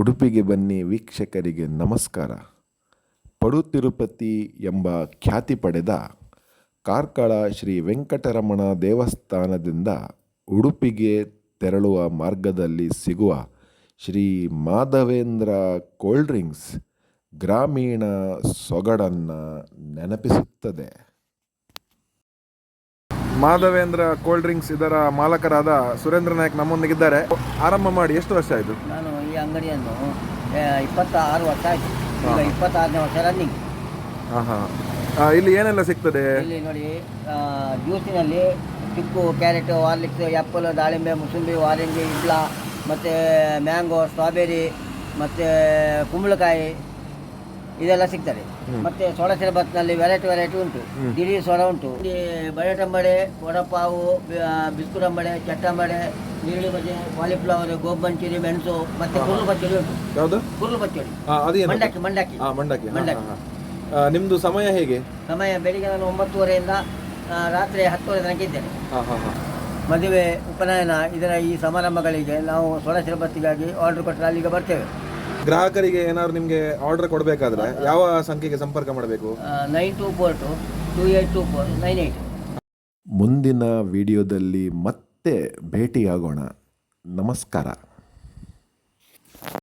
ಉಡುಪಿಗೆ ಬನ್ನಿ ವೀಕ್ಷಕರಿಗೆ ನಮಸ್ಕಾರ. ಪಡು ತಿರುಪತಿ ಎಂಬ ಖ್ಯಾತಿ ಪಡೆದ ಕಾರ್ಕಳ ಶ್ರೀ ವೆಂಕಟರಮಣ ದೇವಸ್ಥಾನದಿಂದ ಉಡುಪಿಗೆ ತೆರಳುವ ಮಾರ್ಗದಲ್ಲಿ ಸಿಗುವ ಶ್ರೀ ಮಾಧವೇಂದ್ರ ಕೋಲ್ಡ್ ಡ್ರಿಂಕ್ಸ್ ಗ್ರಾಮೀಣ ಸೊಗಡನ್ನು ನೆನಪಿಸುತ್ತದೆ. ಮಾಧವೇಂದ್ರ ಕೋಲ್ಡ್ ಡ್ರಿಂಕ್ಸ್ ಇದರ ಮಾಲಕರಾದ ಸುರೇಂದ್ರ ನಾಯಕ್ ನಮ್ಮೊಂದಿಗಿದ್ದಾರೆ. ಆರಂಭ ಮಾಡಿ ಎಷ್ಟು ವರ್ಷ ಆಯಿತು? ನಾನು ಈ ಅಂಗಡಿಯನ್ನು 26 ವರ್ಷ ಆಯಿತು. ಈಗ 26ನೇ ವರ್ಷ ರನ್ನಿಂಗ್. ಇಲ್ಲಿ ಏನೆಲ್ಲ ಸಿಗ್ತದೆ? ಇಲ್ಲಿ ನೋಡಿ, ಜ್ಯೂಸಿನಲ್ಲಿ ಚಿಕ್ಕು, ಕ್ಯಾರೆಟ್, ಹಾರ್ಲಿಕ್ಸ್, ಆ್ಯಪಲ್, ದಾಳಿಂಬೆ, ಮುಸುಂಬಿ, ಆರೆಂಜ್, ಇಡ್ಲ, ಮತ್ತು ಮ್ಯಾಂಗೋ, ಸ್ಟ್ರಾಬೆರಿ, ಮತ್ತು ಕುಂಬಳಕಾಯಿ ಇದೆಲ್ಲ ಸಿಗ್ತದೆ. ಮತ್ತು ಸೋಡಾ ಶರಬತ್ನಲ್ಲಿ ವೆರೈಟಿ ಉಂಟು. ದಿಢೀರ್ ಸೋಡಾ ಉಂಟು. ಬಳೆಟಂಬಡೆ, ವಡಪಾವು, ಬಿಸ್ಕುಟ್ ಅಂಬಡೆ, ಚಟ್ಟಂಬಡೆ, ನೀರುಳ್ಳಿ ಬಜೆ, ಕಾಲಿಫ್ಲವರ್, ಗೋಬಿ ಮಂಚೂರಿ, ಮೆಣಸು, ಮತ್ತು ಕುರುಳು ಪಚ್ಚಡಿ ಉಂಟು. ಯಾವುದು? ಕುರುಳು ಪಚ್ಚಡಿ, ಮಂಡಕ್ಕಿ. ನಿಮ್ಮದು ಸಮಯ ಹೇಗೆ? ಸಮಯ ಬೆಳಿಗ್ಗೆ ನಾನು 9:30ಯಿಂದ ರಾತ್ರಿ 10:00 ತನಕ ಇದ್ದೇನೆ. ಮದುವೆ, ಉಪನಯನ ಈ ಸಮಾರಂಭಗಳಿಗೆ ನಾವು ಸೋಡಾ ಶರಬತ್ತಿಗಾಗಿ ಆರ್ಡರ್ ಕೊಟ್ಟರೆ ಅಲ್ಲಿಗೆ ಬರ್ತೇವೆ. ಗ್ರಾಹಕರಿಗೆ ಏನಾದ್ರು ನಿಮಗೆ ಆರ್ಡರ್ ಕೊಡಬೇಕಾದ್ರೆ ಯಾವ ಸಂಖ್ಯೆಗೆ ಸಂಪರ್ಕ ಮಾಡಬೇಕು? 9242824998. ಮುಂದಿನ ವಿಡಿಯೋದಲ್ಲಿ ಮತ್ತೆ ಭೇಟಿಯಾಗೋಣ. ನಮಸ್ಕಾರ.